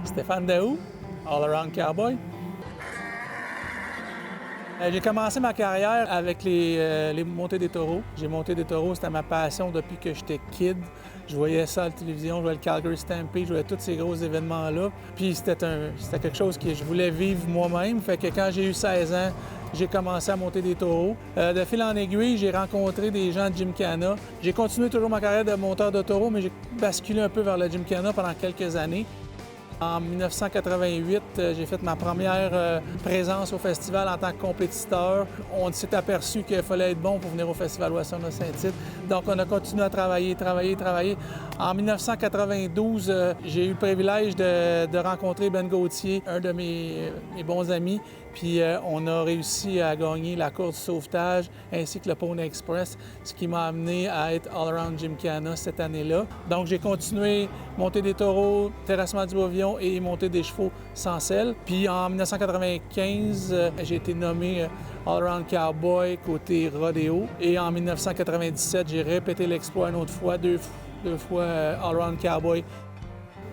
Stéphane Daou, All Around Cowboy. J'ai commencé ma carrière avec les montées des taureaux. J'ai monté des taureaux, c'était ma passion depuis que j'étais kid. Je voyais ça à la télévision, je voyais le Calgary Stampede, je voyais tous ces gros événements-là. Puis c'était quelque chose que je voulais vivre moi-même. Fait que quand j'ai eu 16 ans, j'ai commencé à monter des taureaux. De fil en aiguille, j'ai rencontré des gens de Gymkhana. J'ai continué toujours ma carrière de monteur de taureaux, mais j'ai basculé un peu vers le Gymkhana pendant quelques années. En 1988, j'ai fait ma première présence au festival en tant que compétiteur. On s'est aperçu qu'il fallait être bon pour venir au Festival Western de Saint-Tite. Donc, on a continué à travailler. En 1992, j'ai eu le privilège de rencontrer Ben Gauthier, un de mes bons amis. Puis on a réussi à gagner la course du sauvetage ainsi que le Pony Express, ce qui m'a amené à être All Around Gymkhana cette année-là. Donc j'ai continué monter des taureaux, terrassement du pavillon et monter des chevaux sans selle. Puis en 1995, j'ai été nommé All Around Cowboy côté rodéo. Et en 1997, j'ai répété l'exploit une autre fois, deux fois All Around Cowboy.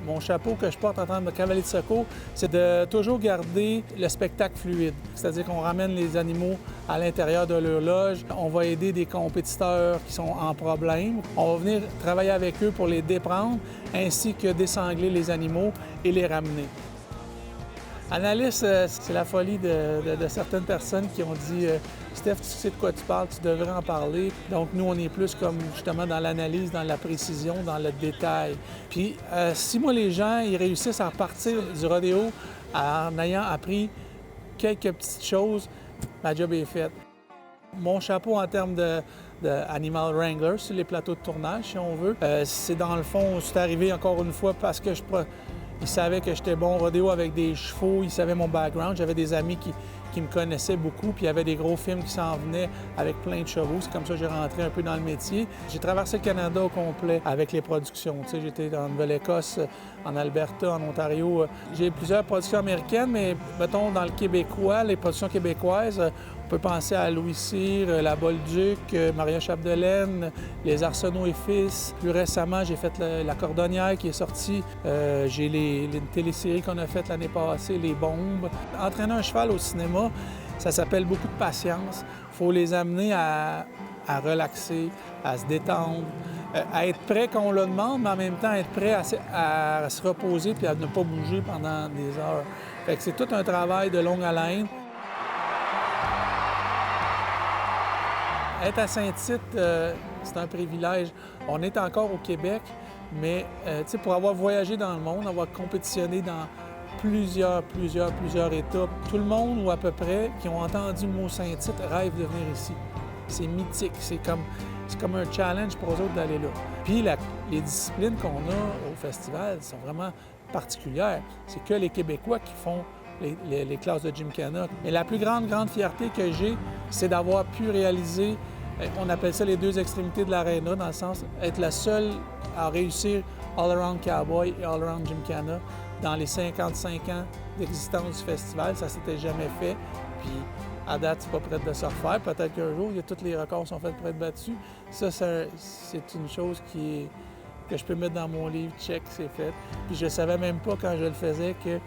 Mon chapeau que je porte en tant que cavalier de secours, c'est de toujours garder le spectacle fluide. C'est-à-dire qu'on ramène les animaux à l'intérieur de leur loge. On va aider des compétiteurs qui sont en problème. On va venir travailler avec eux pour les déprendre, ainsi que désangler les animaux et les ramener. Analyse, c'est la folie de certaines personnes qui ont dit Steph, tu sais de quoi tu parles, tu devrais en parler. Donc, nous, on est plus comme justement dans l'analyse, dans la précision, dans le détail. Puis, si moi, les gens, ils réussissent à repartir du rodéo en ayant appris quelques petites choses, ma job est faite. Mon chapeau en termes d'animal wrangler sur les plateaux de tournage, si on veut, c'est dans le fond, c'est arrivé encore une fois parce que ils savaient que j'étais bon rodéo avec des chevaux, ils savaient mon background. J'avais des amis qui me connaissaient beaucoup, puis il y avait des gros films qui s'en venaient avec plein de chevaux. C'est comme ça que j'ai rentré un peu dans le métier. J'ai traversé le Canada au complet avec les productions. Tu sais, j'étais en Nouvelle-Écosse, en Alberta, en Ontario. J'ai plusieurs productions américaines, mais mettons dans le québécois, les productions québécoises, on peut penser à Louis Cyr, La Bolduc, Maria Chapdelaine, Les Arsenault et Fils. Plus récemment, j'ai fait La Cordonnière qui est sortie. J'ai les téléséries qu'on a faites l'année passée, Les Bombes. Entraîner un cheval au cinéma, ça s'appelle beaucoup de patience. Il faut les amener à relaxer, à se détendre, à être prêt quand on le demande, mais en même temps être prêt à se reposer puis à ne pas bouger pendant des heures. Fait que c'est tout un travail de longue haleine. Être à Saint-Tite, c'est un privilège. On est encore au Québec, mais pour avoir voyagé dans le monde, avoir compétitionné dans plusieurs États, tout le monde, ou à peu près, qui ont entendu le mot Saint-Tite, rêve de venir ici. C'est mythique, c'est comme un challenge pour eux autres d'aller là. Puis les disciplines qu'on a au festival sont vraiment particulières. C'est que les Québécois qui font les classes de Gymkhana. Mais la plus grande fierté que j'ai, c'est d'avoir pu réaliser, on appelle ça les deux extrémités de l'aréna, dans le sens être la seule à réussir All Around Cowboy et All Around Gymkhana dans les 55 ans d'existence du festival. Ça s'était jamais fait. Puis à date, c'est pas prêt de se refaire. Peut-être qu'un jour, tous les records sont faits pour être battus. Ça, c'est une chose que je peux mettre dans mon livre, check, c'est fait. Puis je savais même pas quand je le faisais que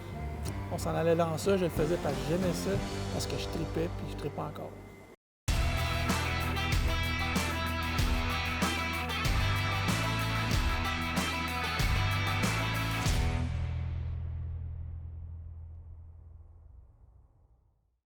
on s'en allait dans ça, je le faisais parce que j'aimais ça, parce que je tripais, puis je tripe encore.